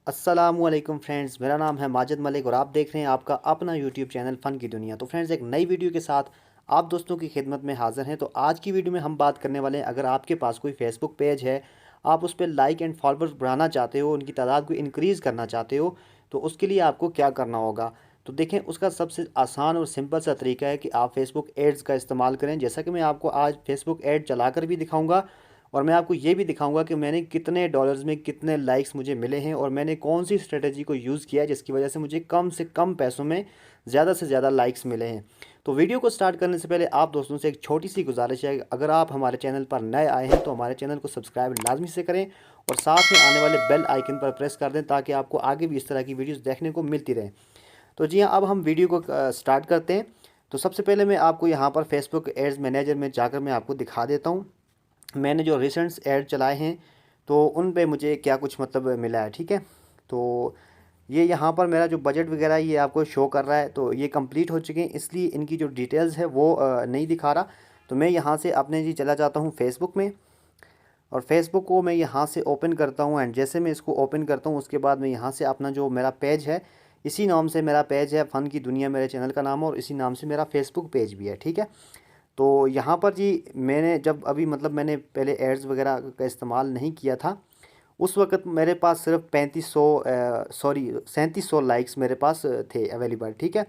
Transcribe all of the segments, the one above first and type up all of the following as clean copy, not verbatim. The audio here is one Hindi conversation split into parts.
अस्सलामुअलैकुम फ्रेंड्स, मेरा नाम है माजिद मलिक और आप देख रहे हैं आपका अपना यूट्यूब चैनल फ़न की दुनिया। तो फ्रेंड्स, एक नई वीडियो के साथ आप दोस्तों की खिदमत में हाज़िर हैं। तो आज की वीडियो में हम बात करने वाले हैं, अगर आपके पास कोई फेसबुक पेज है, आप उस पर लाइक एंड फॉलोअर्स बढ़ाना चाहते हो, उनकी तादाद को इंक्रीज़ करना चाहते हो, तो उसके लिए आपको क्या करना होगा। तो देखें, उसका सबसे आसान और सिंपल सा तरीका है कि आप फेसबुक एड्स का इस्तेमाल करें। जैसा कि मैं आपको आज फेसबुक एड चला कर भी दिखाऊँगा और मैं आपको ये भी दिखाऊंगा कि मैंने कितने डॉलर्स में कितने लाइक्स मुझे मिले हैं और मैंने कौन सी स्ट्रेटजी को यूज़ किया है जिसकी वजह से कम पैसों में ज़्यादा से ज़्यादा लाइक्स मिले हैं। तो वीडियो को स्टार्ट करने से पहले आप दोस्तों से एक छोटी सी गुजारिश है, अगर आप हमारे चैनल पर नए आए हैं तो हमारे चैनल को सब्सक्राइब लाजमी से करें और साथ में आने वाले बेल आइकन पर प्रेस कर दें ताकि आपको आगे भी इस तरह की वीडियोज़ देखने को मिलती रहे। तो जी हाँ, अब हम वीडियो को स्टार्ट करते हैं। तो सबसे पहले मैं आपको यहाँ पर फेसबुक एड्स मैनेजर में जाकर मैं आपको दिखा देता हूँ मैंने जो रिसेंट्स ऐड चलाए हैं तो उन पे मुझे क्या कुछ मतलब मिला है। ठीक है, तो ये यहाँ पर मेरा जो बजट वगैरह ये आपको शो कर रहा है, तो ये कंप्लीट हो चुके हैं, इसलिए इनकी जो डिटेल्स है वो नहीं दिखा रहा। तो मैं यहाँ से अपने जी चला जाता हूँ फेसबुक में और फेसबुक को मैं यहाँ से ओपन करता हूँ। एंड जैसे मैं इसको ओपन करता हूँ उसके बाद मैं यहाँ से अपना जो मेरा पेज है, इसी नाम से मेरा पेज है, फ़न की दुनिया मेरे चैनल का नाम है और इसी नाम से मेरा फेसबुक पेज भी है। ठीक है, तो यहाँ पर जी मैंने जब अभी मतलब मैंने पहले एड्स वगैरह का इस्तेमाल नहीं किया था, उस वक़्त मेरे पास सिर्फ 3700 लाइक्स मेरे पास थे अवेलेबल। ठीक है,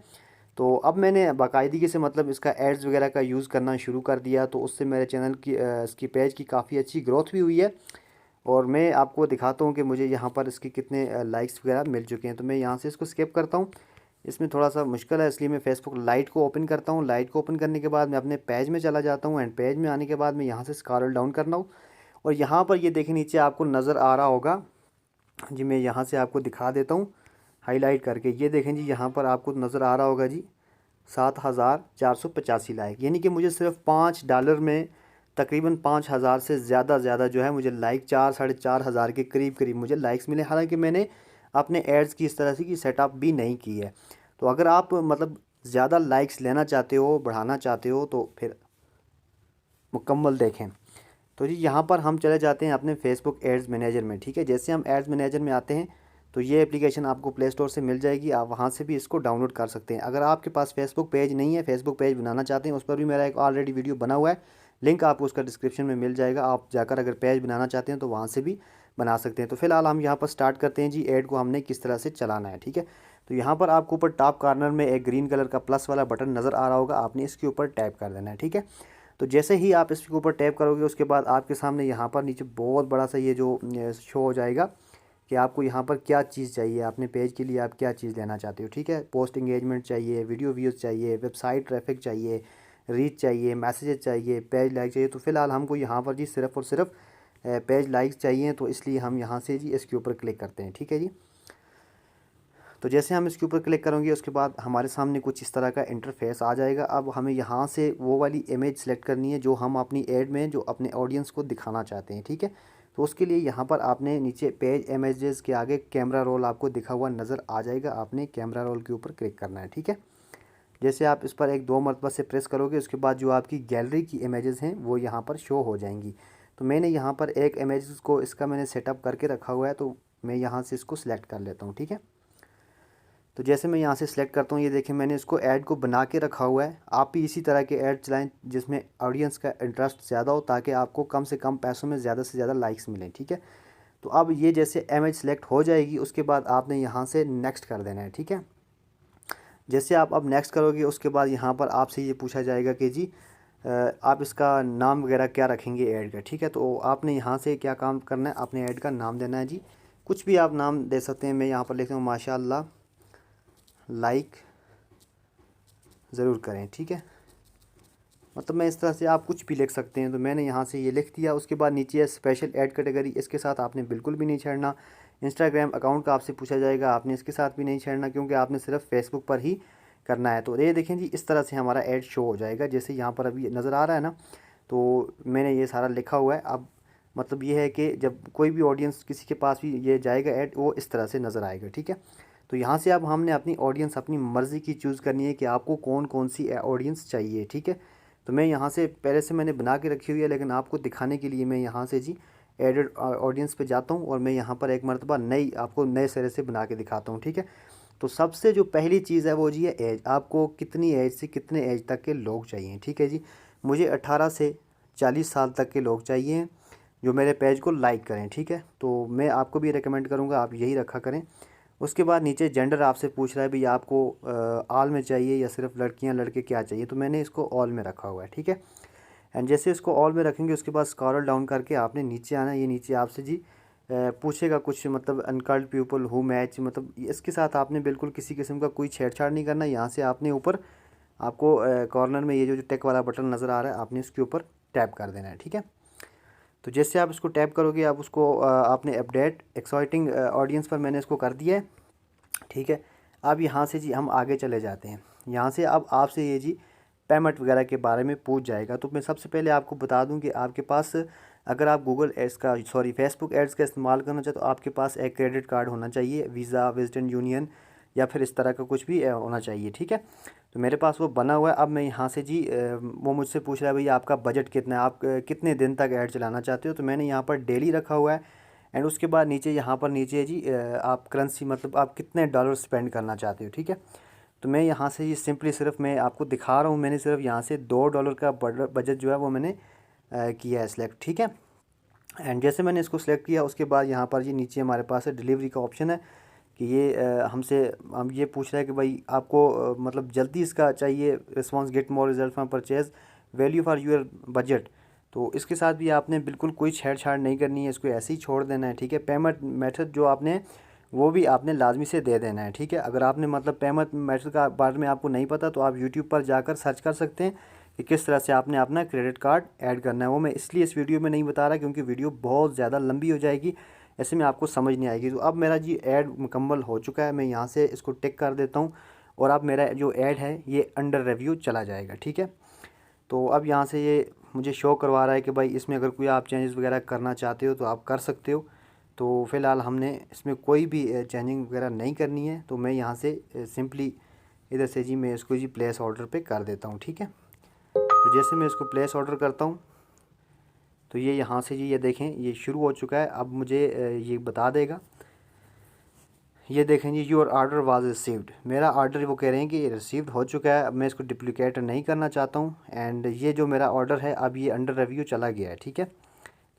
तो अब मैंने बाकायदगी से मतलब इसका एड्स वगैरह का यूज़ करना शुरू कर दिया, तो उससे मेरे चैनल की इसकी पेज की काफ़ी अच्छी ग्रोथ भी हुई है। और मैं आपको दिखाता हूँ कि मुझे यहाँ पर इसके कितने लाइक्स वगैरह मिल चुके हैं। तो मैं यहाँ से इसको स्किप करता हूँ, इसमें थोड़ा सा मुश्किल है, इसलिए मैं फेसबुक लाइट को ओपन करता हूँ। लाइट को ओपन करने के बाद मैं अपने पेज में चला जाता हूँ एंड पेज में आने के बाद मैं यहाँ से स्क्रॉल डाउन करना हूँ और यहाँ पर ये देखिए नीचे आपको नज़र आ रहा होगा जी, मैं यहाँ से आपको दिखा देता हूँ हाईलाइट करके। ये देखें जी, यहाँ पर आपको नज़र आ रहा होगा जी 7485 लाइक, यानी कि मुझे सिर्फ $5 में तकरीबन 5000 से ज़्यादा जो है मुझे लाइक 4 साढ़े 4 हज़ार के करीब करीब मुझे लाइक्स मिले। हालांकि मैंने अपने एड्स की इस तरह से की सेटअप भी नहीं की है। तो अगर आप मतलब ज़्यादा लाइक्स लेना चाहते हो, बढ़ाना चाहते हो, तो फिर मुकम्मल देखें। तो जी यहाँ पर हम चले जाते हैं अपने फेसबुक एड्स मैनेजर में। ठीक है, जैसे हम एड्स मैनेजर में आते हैं तो ये एप्लीकेशन आपको प्ले स्टोर से मिल जाएगी, आप वहाँ से भी इसको डाउनलोड कर सकते हैं। अगर आपके पास फेसबुक पेज नहीं है, फेसबुक पेज बनाना चाहते हैं, उस पर भी मेरा एक ऑलरेडी वीडियो बना हुआ है, लिंक आपको उसका डिस्क्रिप्शन में मिल जाएगा। आप जाकर अगर पेज बनाना चाहते हैं तो वहाँ से भी बना सकते हैं। तो फिलहाल हम यहाँ पर स्टार्ट करते हैं जी, ऐड को हमने किस तरह से चलाना है। ठीक है, तो यहाँ पर आपको ऊपर टॉप कॉर्नर में एक ग्रीन कलर का प्लस वाला बटन नज़र आ रहा होगा, आपने इसके ऊपर टैप कर देना है। ठीक है, तो जैसे ही आप इसके ऊपर टैप करोगे उसके बाद आपके सामने यहाँ पर नीचे बहुत बड़ा सा ये जो शो हो जाएगा कि आपको यहाँ पर क्या चीज़ चाहिए, अपने पेज के लिए आप क्या चीज़ लेना चाहते हो। ठीक है, पोस्ट इंगेजमेंट चाहिए, वीडियो व्यूज़ चाहिए, वेबसाइट ट्रैफिक चाहिए, रीच चाहिए, मैसेजेस चाहिए, पेज लाइक चाहिए। तो फिलहाल हमको यहाँ पर जी सिर्फ़ और सिर्फ पेज लाइक्स चाहिए, तो इसलिए हम यहाँ से जी इसके ऊपर क्लिक करते हैं। ठीक है जी, तो जैसे हम इसके ऊपर क्लिक करेंगे उसके बाद हमारे सामने कुछ इस तरह का इंटरफेस आ जाएगा। अब हमें यहाँ से वो वाली इमेज सेलेक्ट करनी है जो हम अपनी ऐड में जो अपने ऑडियंस को दिखाना चाहते हैं। ठीक है, तो उसके लिए यहाँ पर आपने नीचे पेज इमेजेस के आगे कैमरा रोल आपको दिखा हुआ नज़र आ जाएगा, आपने कैमरा रोल के ऊपर क्लिक करना है। ठीक है, जैसे आप इस पर एक दो मरतबा से प्रेस करोगे उसके बाद जो आपकी गैलरी की इमेजेस हैं वो यहाँ पर शो हो जाएंगी। तो मैंने यहाँ पर एक इमेज को इसका मैंने सेटअप करके रखा हुआ है, तो मैं यहाँ से इसको सिलेक्ट कर लेता हूँ। ठीक है, तो जैसे मैं यहाँ से सिलेक्ट करता हूँ, ये देखें मैंने इसको ऐड को बना के रखा हुआ है। आप भी इसी तरह के ऐड चलाएं जिसमें ऑडियंस का इंटरेस्ट ज़्यादा हो ताकि आपको कम से कम पैसों में ज़्यादा से ज़्यादा लाइक्स मिलें। ठीक है, तो अब ये जैसे इमेज सेलेक्ट हो जाएगी उसके बाद आपने यहाँ से नेक्स्ट कर देना है। ठीक है, जैसे आप अब नेक्स्ट करोगे उसके बाद यहाँ पर आपसे ये पूछा जाएगा कि जी आप इसका नाम वगैरह क्या रखेंगे ऐड का। ठीक है, तो आपने यहाँ से क्या काम करना है, अपने ऐड का नाम देना है जी, कुछ भी आप नाम दे सकते हैं। मैं यहाँ पर लिखता हूँ माशाअल्लाह लाइक ज़रूर करें। ठीक है, मतलब मैं इस तरह से आप कुछ भी लिख सकते हैं, तो मैंने यहाँ से ये लिख दिया। उसके बाद नीचे है स्पेशल ऐड कैटेगरी, इसके साथ आपने बिल्कुल भी नहीं छेड़ना। इंस्टाग्राम अकाउंट का आपसे पूछा जाएगा, आपने इसके साथ भी नहीं छेड़ना क्योंकि आपने सिर्फ फेसबुक पर ही करना है। तो ये देखें जी, इस तरह से हमारा ऐड शो हो जाएगा जैसे यहाँ पर अभी नज़र आ रहा है ना। तो मैंने ये सारा लिखा हुआ है। अब मतलब ये है कि जब कोई भी ऑडियंस किसी के पास भी ये जाएगा ऐड, वो इस तरह से नज़र आएगा। ठीक है, तो यहाँ से अब हमने अपनी ऑडियंस अपनी मर्ज़ी की चूज़ करनी है कि आपको कौन कौन सी ऑडियंस चाहिए। ठीक है, तो मैं यहाँ से पहले से मैंने बना के रखी हुई है, लेकिन आपको दिखाने के लिए मैं यहाँ से जी एडेड ऑडियंस पे जाता हूँ और मैं यहाँ पर एक मरतबा नई आपको नए सिरे से बना के दिखाता हूँ, ठीक है। तो सबसे जो पहली चीज़ है वो जी है एज। आपको कितनी एज से कितने एज तक के लोग चाहिए, ठीक है जी। मुझे 18 से 40 साल तक के लोग चाहिए जो मेरे पेज को लाइक करें, ठीक है। तो मैं आपको भी रिकमेंड करूँगा आप यही रखा करें। उसके बाद नीचे जेंडर आपसे पूछ रहा है भाई आपको ऑल में चाहिए या सिर्फ लड़कियां लड़के क्या चाहिए, तो मैंने इसको ऑल में रखा हुआ है, ठीक है। एंड जैसे इसको ऑल में रखेंगे उसके बाद स्क्रॉल डाउन करके आपने नीचे आना है। ये नीचे आपसे जी पूछेगा कुछ, मतलब अनकर्ड पीपल हु मैच, मतलब इसके साथ आपने बिल्कुल किसी किस्म का कोई छेड़छाड़ नहीं करना। यहाँ से आपने ऊपर आपको कॉर्नर में ये जो टेक वाला बटन नज़र आ रहा है आपने इसके ऊपर टैप कर देना है, ठीक है। तो जैसे आप इसको टैप करोगे आप उसको आपने अपडेट एक्साइटिंग ऑडियंस पर मैंने इसको कर दिया है, ठीक है। अब यहाँ से जी हम आगे चले जाते हैं। यहाँ से अब आपसे ये जी पेमेंट वगैरह के बारे में पूछ जाएगा। तो मैं सबसे पहले आपको बता दूं कि आपके पास अगर आप गूगल एड्स का फेसबुक एड्स का इस्तेमाल करना चाहते तो आपके पास एक क्रेडिट कार्ड होना चाहिए, वीज़ा, वेस्टर्न यूनियन या फिर इस तरह का कुछ भी होना चाहिए, ठीक है। तो मेरे पास वो बना हुआ है। अब मैं यहाँ से जी वो मुझसे पूछ रहा है भैया आपका बजट कितना है, आप कितने दिन तक ऐड चलाना चाहते हो, तो मैंने यहाँ पर डेली रखा हुआ है। एंड उसके बाद नीचे यहाँ पर नीचे है जी आप करेंसी, मतलब आप कितने डॉलर स्पेंड करना चाहते हो, ठीक है। तो मैं यहाँ से ये सिंपली सिर्फ मैं आपको दिखा रहा हूँ, मैंने सिर्फ यहाँ से $2 का बजट जो है वो मैंने किया है सिलेक्ट, ठीक है। एंड जैसे मैंने इसको सिलेक्ट किया उसके बाद यहाँ पर जी नीचे हमारे पास है डिलीवरी का ऑप्शन है कि ये हमसे हम ये पूछ रहा है कि भाई आपको मतलब जल्दी इसका चाहिए, response get more result from purchase, value for your budget. तो इसके साथ भी आपने बिल्कुल कोई छेड़छाड़ नहीं करनी है, इसको ऐसे ही छोड़ देना है, ठीक है। पेमेंट मेथड जो आपने वो भी आपने लाजमी से दे देना है, ठीक है। अगर आपने मतलब पेमेंट मेथड का बारे में आपको नहीं पता तो आप यूट्यूब पर जाकर सर्च कर सकते हैं कि किस तरह से आपने अपना क्रेडिट कार्ड ऐड करना है। वो मैं इसलिए इस वीडियो में नहीं बता रहा क्योंकि वीडियो बहुत ज़्यादा लंबी हो जाएगी, ऐसे में आपको समझ नहीं आएगी। तो अब मेरा जी ऐड मुकम्मल हो चुका है, मैं यहाँ से इसको टिक कर देता हूँ और अब मेरा जो ऐड है ये अंडर रिव्यू चला जाएगा, ठीक है। तो अब यहाँ से ये मुझे शो करवा रहा है कि भाई इसमें अगर कोई आप चेंजेस वगैरह करना चाहते हो तो आप कर सकते हो। तो फ़िलहाल हमने इसमें कोई भी चेंजिंग वगैरह नहीं करनी है, तो मैं यहाँ से सिंपली इधर से जी मैं इसको जी प्लेस ऑर्डर पे कर देता हूँ, ठीक है। तो जैसे मैं इसको प्लेस ऑर्डर करता हूँ तो ये यहाँ से जी ये देखें ये शुरू हो चुका है। अब मुझे ये बता देगा, ये देखें जी योर ऑर्डर वाज रिसीव्ड, मेरा ऑर्डर वो कह रहे हैं कि ये रिसीव्ड हो चुका है। अब मैं इसको डुप्लीकेट नहीं करना चाहता हूँ एंड ये जो मेरा ऑर्डर है अब ये अंडर रिव्यू चला गया है, ठीक है।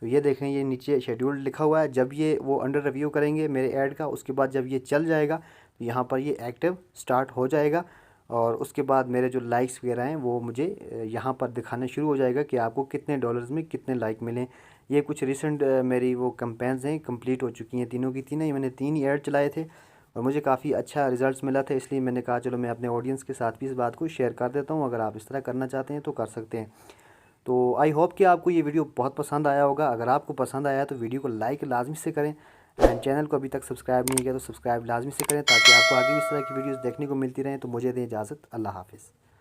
तो ये देखें ये नीचे शेड्यूल्ड लिखा हुआ है। जब ये वो अंडर रिव्यू करेंगे मेरे ऐड का उसके बाद जब ये चल जाएगा तो यहाँ पर ये एक्टिव स्टार्ट हो जाएगा और उसके बाद मेरे जो लाइक्स वगैरह हैं वो मुझे यहाँ पर दिखाना शुरू हो जाएगा कि आपको कितने डॉलर्स में कितने लाइक मिले। ये कुछ रिसेंट मेरी वो कैंपेन्स हैं कंप्लीट हो चुकी हैं, तीनों की तीनों। मैंने 3 ही ऐड चलाए थे और मुझे काफ़ी अच्छा रिजल्ट्स मिला था, इसलिए मैंने कहा चलो मैं अपने ऑडियंस के साथ भी इस बात को शेयर कर देता हूँ। अगर आप इस तरह करना चाहते हैं तो कर सकते हैं। तो आई होप कि आपको ये वीडियो बहुत पसंद आया होगा। अगर आपको पसंद आया तो वीडियो को लाइक लाजमी से करें एंड चैनल को अभी तक सब्सक्राइब नहीं किया तो सब्सक्राइब लाजमी से करें ताकि आपको आगे भी इस तरह की वीडियोस देखने को मिलती रहें। तो मुझे दें इजाज़त, अल्लाह हाफ़िज़।